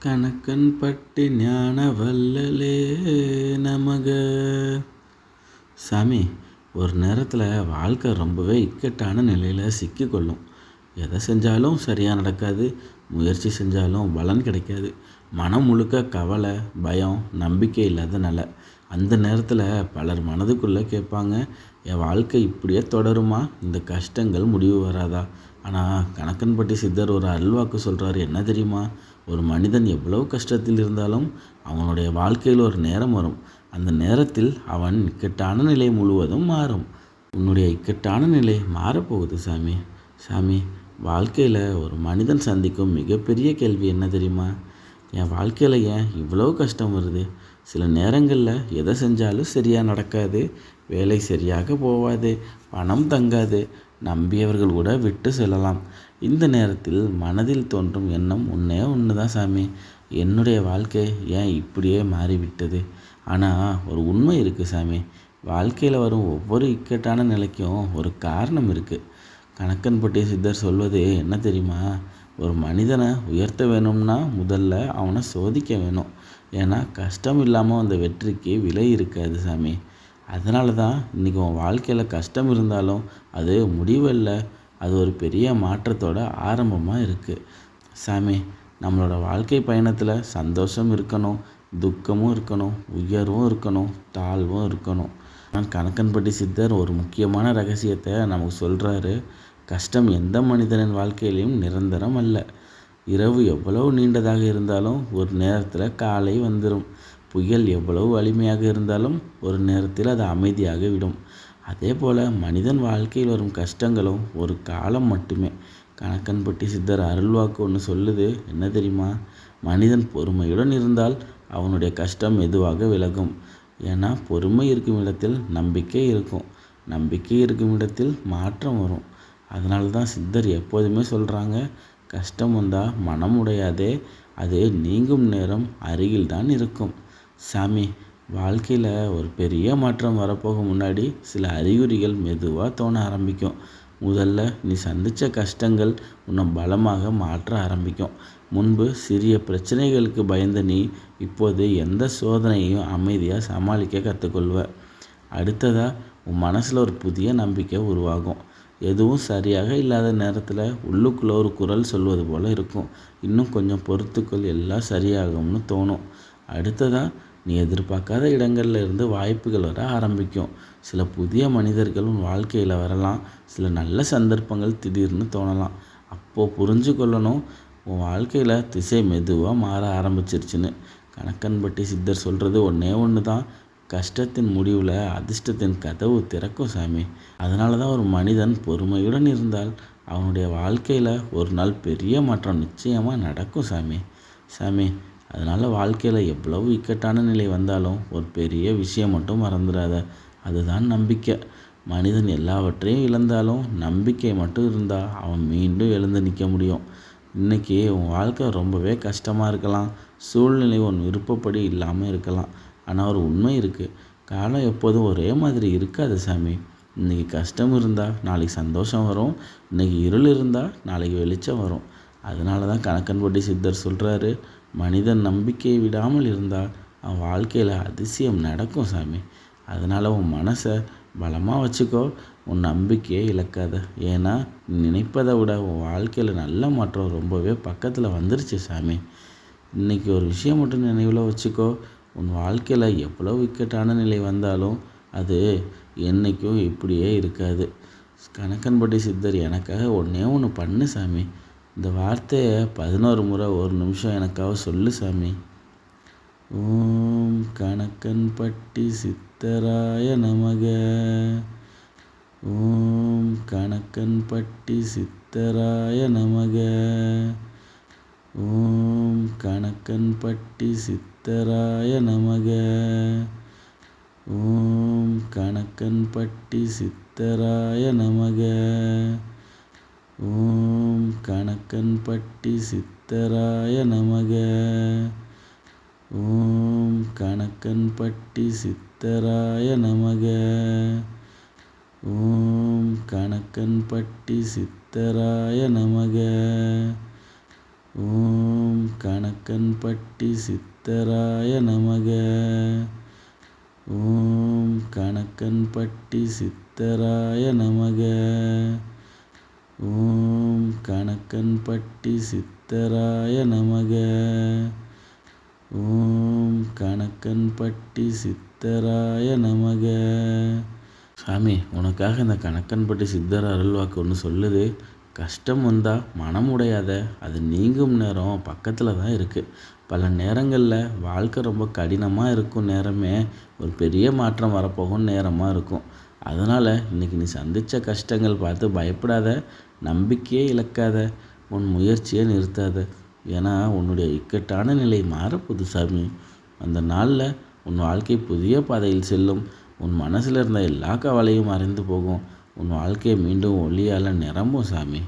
கணக்கன்பட்டி ஞான வள்ளலே நமக. சாமி, ஒரு நேரத்தில் வாழ்க்கை ரொம்பவே இக்கட்டான நிலையில் சிக்கிக்கொள்ளும். எதை செஞ்சாலும் சரியாக நடக்காது, முயற்சி செஞ்சாலும் பலன் கிடைக்காது. மனம் முழுக்க கவலை, பயம், நம்பிக்கை இல்லாத நிலை. அந்த நேரத்தில் பலர் மனதுக்குள்ளே கேட்பாங்க, என் வாழ்க்கை இப்படியே தொடருமா, இந்த கஷ்டங்கள் முடிவு வராதா? ஆனால் கணக்கன்பட்டி சித்தர் ஒரு அருள்வாக்கு சொல்கிறாரு. என்ன தெரியுமா? ஒரு மனிதன் எவ்வளவு கஷ்டத்தில் இருந்தாலும் அவனுடைய வாழ்க்கையில் ஒரு நேரம் வரும். அந்த நேரத்தில் அவன் இக்கட்டான நிலை முழுவதும் மாறும். உன்னுடைய இக்கட்டான நிலை மாறப்போகுது சாமி. சாமி, வாழ்க்கையில் ஒரு மனிதன் சந்திக்கும் மிகப்பெரிய கேள்வி என்ன தெரியுமா? என் வாழ்க்கையில் ஏன் இவ்வளோ கஷ்டம் வருது? சில நேரங்களில் எதை செஞ்சாலும் சரியாக நடக்காது, வேலை சரியாக போகாது, பணம் தங்காது, நம்பியவர்கள் கூட விட்டு செல்லலாம். இந்த நேரத்தில் மனதில் தோன்றும் எண்ணம் ஒன்று தான் சாமி, என்னுடைய வாழ்க்கை ஏன் இப்படியே மாறிவிட்டது? ஆனால் ஒரு உண்மை இருக்குது சாமி, வாழ்க்கையில் வரும் ஒவ்வொரு இக்கட்டான நிலைக்கும் ஒரு காரணம் இருக்குது. கணக்கன்பட்டி சித்தர் சொல்வது என்ன தெரியுமா? ஒரு மனிதனை உயர்த்த வேணும்னா முதல்ல அவனை சோதிக்க வேணும். ஏன்னா கஷ்டம் இல்லாமல் அந்த வெற்றிக்கு விலை இருக்காது சாமி. அதனால தான் இன்றைக்கி உன் வாழ்க்கையில் கஷ்டம் இருந்தாலும் அது முடிவல்ல, அது ஒரு பெரிய மாற்றத்தோட ஆரம்பமாக இருக்குது. சாமி, நம்மளோட வாழ்க்கை பயணத்தில் சந்தோஷம் இருக்கணும், துக்கமும் இருக்கணும், உயர்வும் இருக்கணும், தாழ்வும் இருக்கணும். ஆனால் கணக்கன்பட்டி சித்தர் ஒரு முக்கியமான ரகசியத்தை நமக்கு சொல்கிறாரு. கஷ்டம் எந்த மனிதனின் வாழ்க்கையிலையும் நிரந்தரம் அல்ல. இரவு எவ்வளவு நீண்டதாக இருந்தாலும் ஒரு நேரத்தில் காலை வந்துடும். புயல் எவ்வளவு வலிமையாக இருந்தாலும் ஒரு நேரத்தில் அது அமைதியாக விடும். அதே போல் மனிதன் வாழ்க்கையில் வரும் கஷ்டங்களும் ஒரு காலம் மட்டுமே. கணக்கன்பட்டி சித்தர் அருள்வாக்கு ஒன்று சொல்லுது. என்ன தெரியுமா? மனிதன் பொறுமையுடன் இருந்தால் அவனுடைய கஷ்டம் மெதுவாக விலகும். ஏன்னா பொறுமை இருக்கும் இடத்தில் நம்பிக்கை இருக்கும், நம்பிக்கை இருக்கும் இடத்தில் மாற்றம் வரும். அதனால தான் சித்தர் எப்போதுமே சொல்கிறாங்க, கஷ்டம் வந்தால் மனம் உடையாதே, அது நீங்கும் நேரம் அருகில் தான் இருக்கும். சாமி, வாழ்க்கையில் ஒரு பெரிய மாற்றம் வரப்போக முன்னாடி சில அறிகுறிகள் மெதுவாக தோண ஆரம்பிக்கும். முதல்ல நீ சந்தித்த கஷ்டங்கள் உன்னை பலமாக மாற்ற ஆரம்பிக்கும். முன்பு சிறிய பிரச்சனைகளுக்கு பயந்த நீ இப்போது எந்த சோதனையையும் அமைதியாக சமாளிக்க கற்றுக்கொள்வ. அடுத்ததாக உன் மனசில் ஒரு புதிய நம்பிக்கை உருவாகும். எதுவும் சரியாக இல்லாத நேரத்தில் உள்ளுக்குள்ளே ஒரு குரல் சொல்வது போல் இருக்கும், இன்னும் கொஞ்சம் பொறுத்துக்கள், எல்லாம் சரியாகும்னு தோணும். அடுத்ததாக நீ எதிர்பார்க்காத இடங்கள்ல இருந்து வாய்ப்புகள் வர ஆரம்பிக்கும். சில புதிய மனிதர்கள் உன் வாழ்க்கையில் வரலாம், சில நல்ல சந்தர்ப்பங்கள் திடீர்னு தோணலாம். அப்போது புரிஞ்சு கொள்ளணும், உன் வாழ்க்கையில் திசை மெதுவாக மாற ஆரம்பிச்சிருச்சுன்னு. கணக்கன்பட்டி சித்தர் சொல்கிறது ஒன்று தான், கஷ்டத்தின் முடிவில் அதிர்ஷ்டத்தின் கதவு திறக்கும் சாமி. அதனால தான் ஒரு மனிதன் பொறுமையுடன் இருந்தால் அவனுடைய வாழ்க்கையில் ஒரு நாள் பெரிய மாற்றம் நிச்சயமாக நடக்கும் சாமி. சாமி, அதனால் வாழ்க்கையில் எவ்வளவு இக்கட்டான நிலை வந்தாலும் ஒரு பெரிய விஷயம் மட்டும் மறந்துடாத, அதுதான் நம்பிக்கை. மனிதன் எல்லாவற்றையும் இழந்தாலும் நம்பிக்கை மட்டும் இருந்தால் அவன் மீண்டும் எழுந்து நிற்க முடியும். இன்றைக்கி உன் வாழ்க்கை ரொம்பவே கஷ்டமாக இருக்கலாம், சூழ்நிலை உன் விருப்பப்படி இல்லாமல் இருக்கலாம். ஆனால் ஒரு உண்மை இருக்குது, காலம் எப்போதும் ஒரே மாதிரி இருக்காது சாமி. இன்றைக்கி கஷ்டம் இருந்தால் நாளைக்கு சந்தோஷம் வரும், இன்றைக்கி இருள் இருந்தால் நாளைக்கு வெளிச்சம் வரும். அதனால தான் கணக்கன்பட்டி சித்தர் சொல்கிறாரு, மனிதன் நம்பிக்கையை விடாமல் இருந்தால் அவன் வாழ்க்கையில் அதிசயம் நடக்கும் சாமி. அதனால் உன் மனசை பலமாக வச்சுக்கோ, உன் நம்பிக்கையை இழக்காத. ஏன்னா நீ நினைப்பதை விட உன் வாழ்க்கையில் நல்ல மாற்றம் ரொம்பவே பக்கத்தில் வந்துருச்சு சாமி. இன்றைக்கி ஒரு விஷயம் மட்டும் நினைவில் வச்சுக்கோ, உன் வாழ்க்கையில் எவ்வளோ இக்கட்டான நிலை வந்தாலும் அது என்றைக்கும் இப்படியே இருக்காது. கணக்கன்பட்டி சித்தர் எனக்காக ஒன்று பண்ணு சாமி. இந்த வார்த்தையை 11 முறை 1 நிமிஷம் எனக்காக சொல்லு சாமி. ஓம் கணக்கன்பட்டி சித்தராய நமக. ஓம் கணக்கன்பட்டி சித்தராய நமக. ஓம் கணக்கன்பட்டி சித்தராய நமக. ஓம் கணக்கன்பட்டி சித்தராய நமக. ஓம் கணக்கன்பட்டி சித்தராய நமக. ஓம் கணக்கன்பட்டி சித்தராய நமக. ஓம் கணக்கன்பட்டி சித்தராய நமக. ஓம் கணக்கன்பட்டி சித்தராய நமக. ஓம் கணக்கன்பட்டி சித்தராய நமக. ஓம் கணக்கன்பட்டி சித்தராய நமக. ஓம் கணக்கன்பட்டி சித்தராய நமக. சாமி, உனக்காக இந்த கணக்கன்பட்டி சித்தர் அருள்வாக்கு ஒன்று சொல்லுது. கஷ்டம் வந்தால் மனம் உடையாத, அது நீங்கும் நேரம் பக்கத்தில் தான் இருக்குது. பல நேரங்களில் வாழ்க்கை ரொம்ப கடினமாக இருக்கும் நேரமே ஒரு பெரிய மாற்றம் வரப்போகும் நேரமாக இருக்கும். அதனால் இன்றைக்கி நீ சந்தித்த கஷ்டங்கள் பார்த்து பயப்படாத, நம்பிக்கையே இழக்காத, உன் முயற்சியை நிறுத்தாத. ஏன்னா உன்னுடைய இக்கட்டான நிலை மாறப்போகுது சாமி. அந்த நாளில் உன் வாழ்க்கை புதிய பாதையில் செல்லும். உன் மனசில் இருந்த எல்லா கவலையும் மறைந்து போகும். உன் வாழ்க்கையை மீண்டும் ஒளியால் நிரம்பும் சாமி.